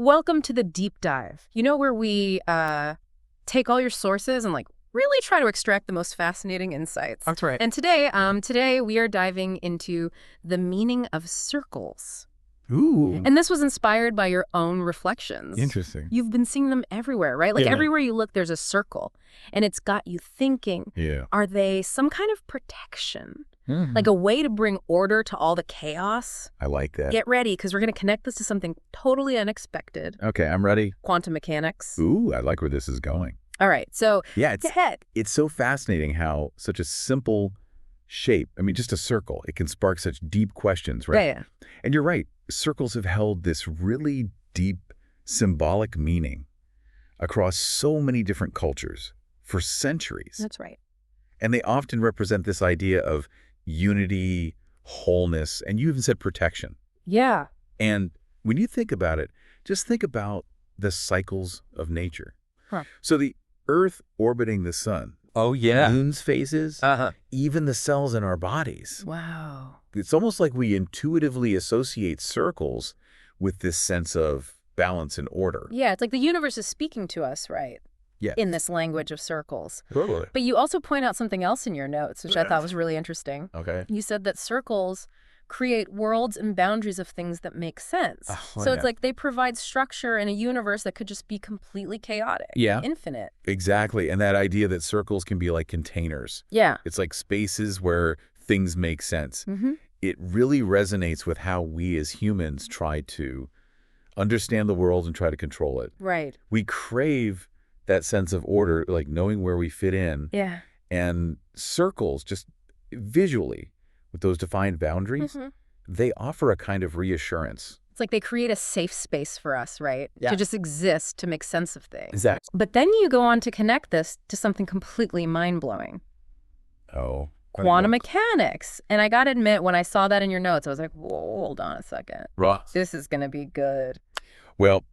Welcome to the deep dive. You know, where we take all your sources and really try to extract the most fascinating insights. That's right. And today we are diving into the meaning of circles. Ooh. And this was inspired by your own reflections. Interesting. You've been seeing them everywhere, right? Yeah. Everywhere you look, there's a circle. And it's got you thinking, Yeah. are they some kind of protection? Mhm. Like a way to bring order to all the chaos? I like that. Get ready, because we're going to connect this to something totally unexpected. Okay, I'm ready. Quantum mechanics. Ooh, I like where this is going. All right, so Yeah, go ahead. it's so fascinating how such a simple shape, I mean, just a circle, it can spark such deep questions, right? Yeah. And you're right. Circles have held this really deep symbolic meaning across so many different cultures for centuries. That's right. And they often represent this idea of unity, wholeness, and you even said protection. Yeah. And when you think about it, just think about the cycles of nature. Huh. So the Earth orbiting the sun, Oh, yeah. moon's phases, Uh-huh. even the cells in our bodies. Wow. It's almost like we intuitively associate circles with this sense of balance and order. Yeah, it's like the universe is speaking to us, right? Yeah. In this language of circles. Totally. But you also point out something else in your notes, which I thought was really interesting. Okay. You said that circles create worlds and boundaries of things that make sense. Oh, So yeah. it's like they provide structure in a universe that could just be completely chaotic. Yeah. Infinite. Exactly. And that idea that circles can be like containers. Yeah. It's like spaces where things make sense. Mm-hmm. It really resonates with how we as humans try to understand the world and try to control it. Right. We crave that sense of order, like knowing where we fit in. Yeah. And circles, just visually, with those defined boundaries, Mm-hmm. they offer a kind of reassurance. It's like they create a safe space for us, right? Yeah. To just exist, to make sense of things. Exactly. But then you go on to connect this to something completely mind-blowing. Oh. Quantum mechanics. And I got to admit, when I saw that in your notes, I was like, whoa, hold on a second. Right. This is going to be good. Well,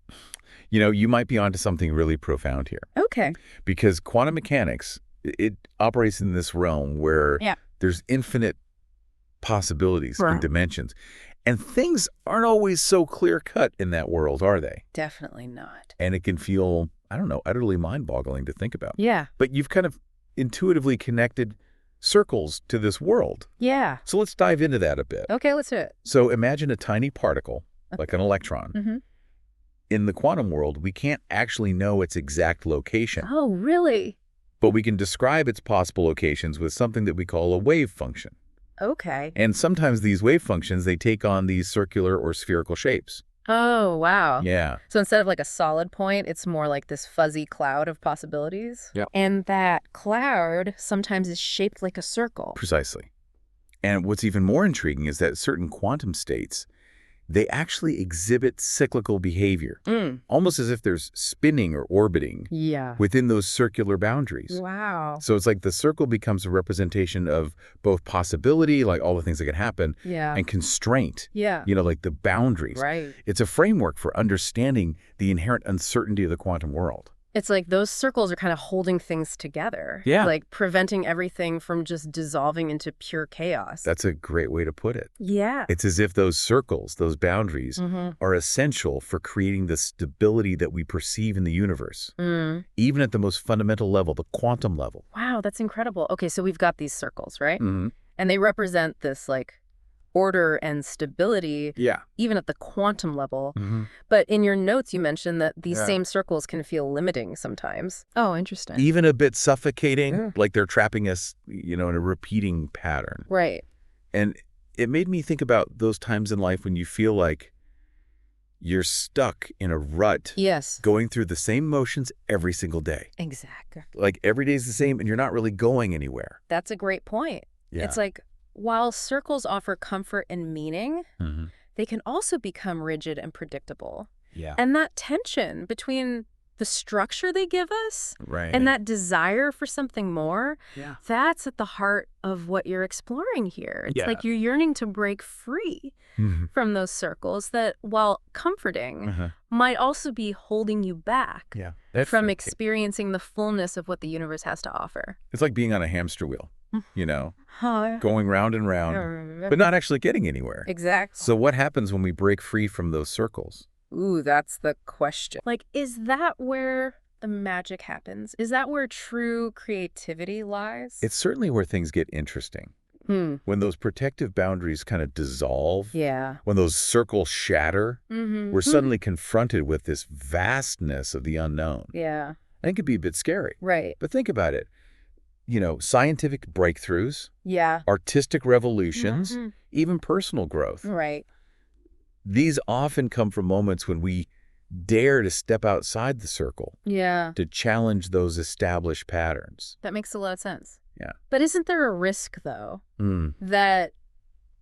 you might be onto something really profound here. Okay. Because quantum mechanics, it operates in this realm where Yeah. there's infinite possibilities Right. and dimensions. And things aren't always so clear-cut in that world, are they? Definitely not. And it can feel, I don't know, utterly mind-boggling to think about. Yeah. But you've kind of intuitively connected circles to this world. Yeah. So let's dive into that a bit. Okay, let's do it. So imagine a tiny particle, like an electron. Mm-hmm. In the quantum world, we can't actually know its exact location, Oh, really? but we can describe its possible locations with something that we call a wave function. Okay. And sometimes these wave functions, they take on these circular or spherical shapes. Oh, wow. Yeah. So instead of like a solid point, it's more like this fuzzy cloud of possibilities. Yep. And that cloud sometimes is shaped like a circle. Precisely. And what's even more intriguing is that certain quantum states, they actually exhibit cyclical behavior, almost as if there's spinning or orbiting Yeah. within those circular boundaries. Wow. So it's like the circle becomes a representation of both possibility, like all the things that can happen, Yeah. and constraint, Yeah. like the boundaries. Right. It's a framework for understanding the inherent uncertainty of the quantum world. It's like those circles are kind of holding things together. Yeah. Like preventing everything from just dissolving into pure chaos. That's a great way to put it. Yeah. It's as if those circles, those boundaries, are essential for creating the stability that we perceive in the universe, even at the most fundamental level, the quantum level. Wow, that's incredible. Okay, so we've got these circles, right? Mm-hmm. And they represent this like order and stability, Yeah. even at the quantum level. Mm-hmm. But in your notes, you mentioned that these Yeah. same circles can feel limiting sometimes. Oh, interesting. Even a bit suffocating, Yeah. like they're trapping us, in a repeating pattern. Right. And it made me think about those times in life when you feel like you're stuck in a rut, Yes. going through the same motions every single day. Exactly. Like every day's the same and you're not really going anywhere. That's a great point. Yeah. It's like, while circles offer comfort and meaning, Mm-hmm. they can also become rigid and predictable. Yeah. And that tension between the structure they give us Right. and that desire for something more, Yeah. that's at the heart of what you're exploring here. It's Yeah. like you're yearning to break free Mhm. from those circles that, while comforting, Uh-huh. might also be holding you back Yeah. from experiencing the fullness of what the universe has to offer. It's like being on a hamster wheel, Huh. going round and round, but not actually getting anywhere. Exactly. So what happens when we break free from those circles? Ooh, that's the question. Like, is that where the magic happens? Is that where true creativity lies? It's certainly where things get interesting. Hmm. When those protective boundaries kind of dissolve, Yeah. when those circles shatter, Mm-hmm. we're suddenly confronted with this vastness of the unknown. Yeah. I think it can be a bit scary. Right. But think about it. Scientific breakthroughs, Yeah. artistic revolutions, Mm-hmm. even personal growth. Right. These often come from moments when we dare to step outside the circle, Yeah. to challenge those established patterns. That makes a lot of sense. Yeah. But isn't there a risk, though, that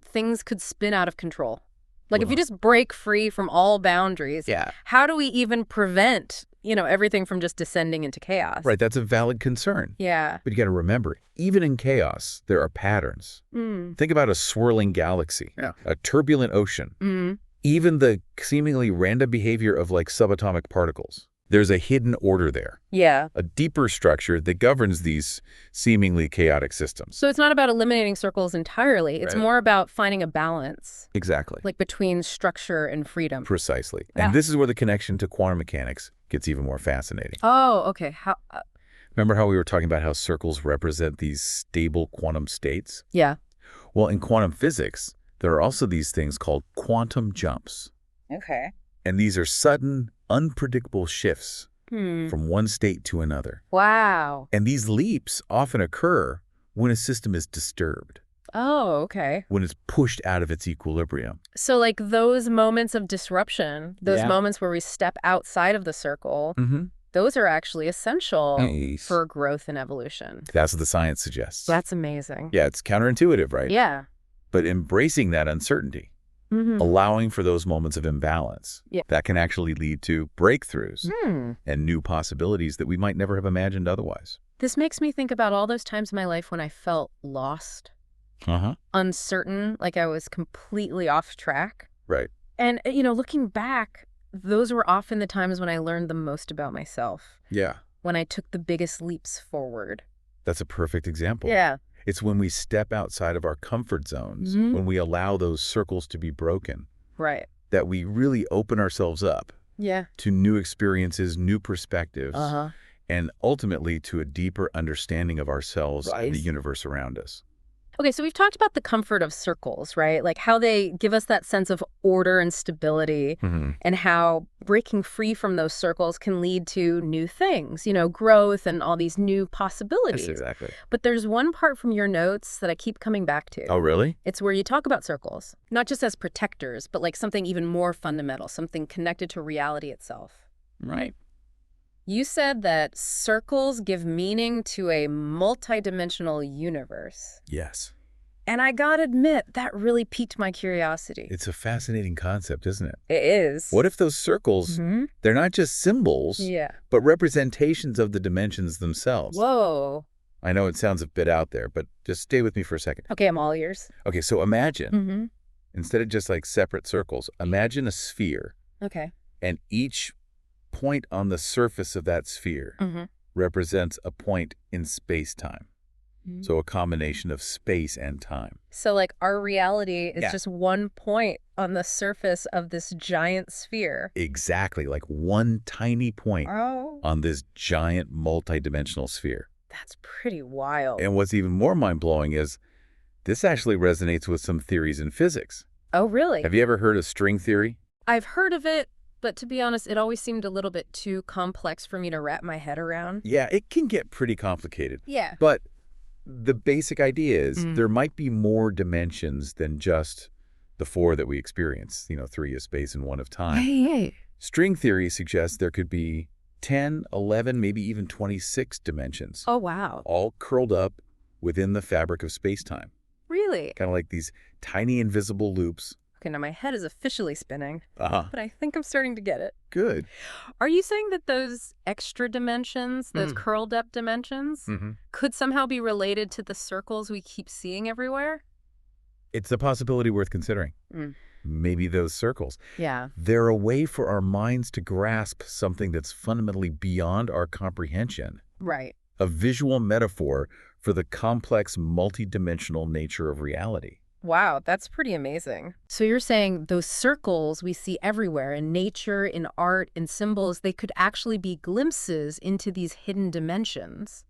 things could spin out of control? Like, if you Well, just break free from all boundaries, yeah. how do we even prevent, everything from just descending into chaos? Right, that's a valid concern. Yeah. But you got to remember, even in chaos, there are patterns. Mm. Think about a swirling galaxy, a turbulent ocean, Mm. even the seemingly random behavior of like subatomic particles. There's a hidden order there, Yeah. a deeper structure that governs these seemingly chaotic systems. So it's not about eliminating circles entirely. It's Right. more about finding a balance, Exactly. like between structure and freedom. Precisely. Yeah. And this is where the connection to quantum mechanics gets even more fascinating. Oh, okay. How? Remember how we were talking about how circles represent these stable quantum states? Yeah. Well, in quantum physics, there are also these things called quantum jumps. Okay. And these are sudden, unpredictable shifts from one state to another. Wow. And these leaps often occur when a system is disturbed, Oh, okay. when it's pushed out of its equilibrium. So like those moments of disruption, those Yeah. moments where we step outside of the circle, those are actually essential Nice. for growth and evolution. That's what the science suggests. That's amazing. Yeah, it's counterintuitive, right? Yeah. But embracing that uncertainty, allowing for those moments of imbalance, Yeah. that can actually lead to breakthroughs Hmm. and new possibilities that we might never have imagined otherwise. This makes me think about all those times in my life when I felt lost, uncertain, like I was completely off track. Right. And, looking back, those were often the times when I learned the most about myself, Yeah. when I took the biggest leaps forward. That's a perfect example. Yeah. It's when we step outside of our comfort zones, when we allow those circles to be broken, Right. that we really open ourselves up Yeah. to new experiences, new perspectives, Uh-huh. and ultimately to a deeper understanding of ourselves Right. and the universe around us. Okay, so we've talked about the comfort of circles, right? Like how they give us that sense of order and stability, and how breaking free from those circles can lead to new things, growth and all these new possibilities. Yes, exactly. But there's one part from your notes that I keep coming back to. Oh, really? It's where you talk about circles, not just as protectors, but like something even more fundamental, something connected to reality itself. Right. You said that circles give meaning to a multidimensional universe. Yes. And I gotta admit, that really piqued my curiosity. It's a fascinating concept, isn't it? It is. What if those circles, they're not just symbols, Yeah. but representations of the dimensions themselves? Whoa. I know it sounds a bit out there, but just stay with me for a second. Okay, I'm all ears. Okay, so imagine, Mm-hmm. instead of just like separate circles, imagine a sphere, Okay. and each point on the surface of that sphere represents a point in space-time. So a combination of space and time. So like our reality is Yeah. just one point on the surface of this giant sphere. Exactly, like one tiny point Oh. on this giant multidimensional sphere. That's pretty wild. And what's even more mind-blowing is this actually resonates with some theories in physics. Oh, really? Have you ever heard of string theory? I've heard of it, but to be honest, it always seemed a little bit too complex for me to wrap my head around. Yeah, it can get pretty complicated. Yeah. But the basic idea is there might be more dimensions than just the four that we experience, 3 of space and 1 of time. Hey. String theory suggests there could be 10, 11, maybe even 26 dimensions, Oh, wow. all curled up within the fabric of space-time. Really? Kind of like these tiny invisible loops. Okay, now my head is officially spinning, Uh-huh. but I think I'm starting to get it. Good. Are you saying that those extra dimensions, those curled up dimensions, could somehow be related to the circles we keep seeing everywhere? It's a possibility worth considering. Maybe those circles. Yeah. They're a way for our minds to grasp something that's fundamentally beyond our comprehension. Right. A visual metaphor for the complex, multidimensional nature of reality. Wow, that's pretty amazing. So you're saying those circles we see everywhere in nature, in art, in symbols, they could actually be glimpses into these hidden dimensions.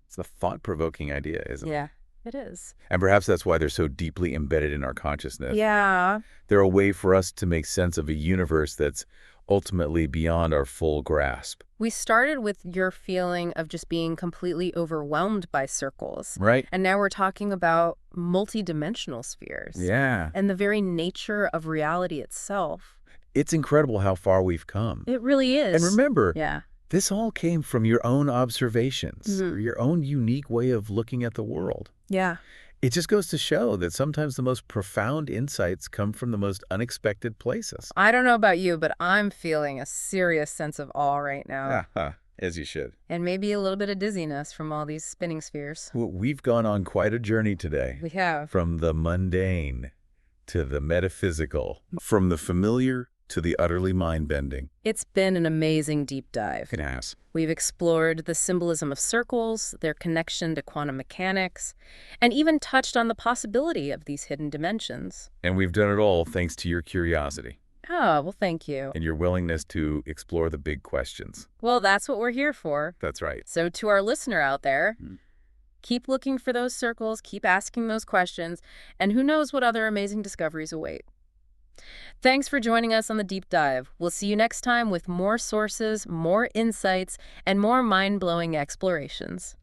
It's a thought-provoking idea, isn't it? Yeah, it is. And perhaps that's why they're so deeply embedded in our consciousness. Yeah. They're a way for us to make sense of a universe that's ultimately beyond our full grasp. We started with your feeling of just being completely overwhelmed by circles. Right? And now we're talking about multidimensional spheres. Yeah. And the very nature of reality itself. It's incredible how far we've come. It really is. And remember, Yeah. this all came from your own observations, Mhm. or your own unique way of looking at the world. Yeah. It just goes to show that sometimes the most profound insights come from the most unexpected places. I don't know about you, but I'm feeling a serious sense of awe right now. As you should. And maybe a little bit of dizziness from all these spinning spheres. Well, we've gone on quite a journey today. We have. From the mundane to the metaphysical, from the familiar to the utterly mind-bending. It's been an amazing deep dive. It has. We've explored the symbolism of circles, their connection to quantum mechanics, and even touched on the possibility of these hidden dimensions. And we've done it all thanks to your curiosity Oh, well, thank you. and your willingness to explore the big questions. Well, that's what we're here for. That's right. So to our listener out there, keep looking for those circles, keep asking those questions, and who knows what other amazing discoveries await. Thanks for joining us on the deep dive. We'll see you next time with more sources, more insights, and more mind-blowing explorations.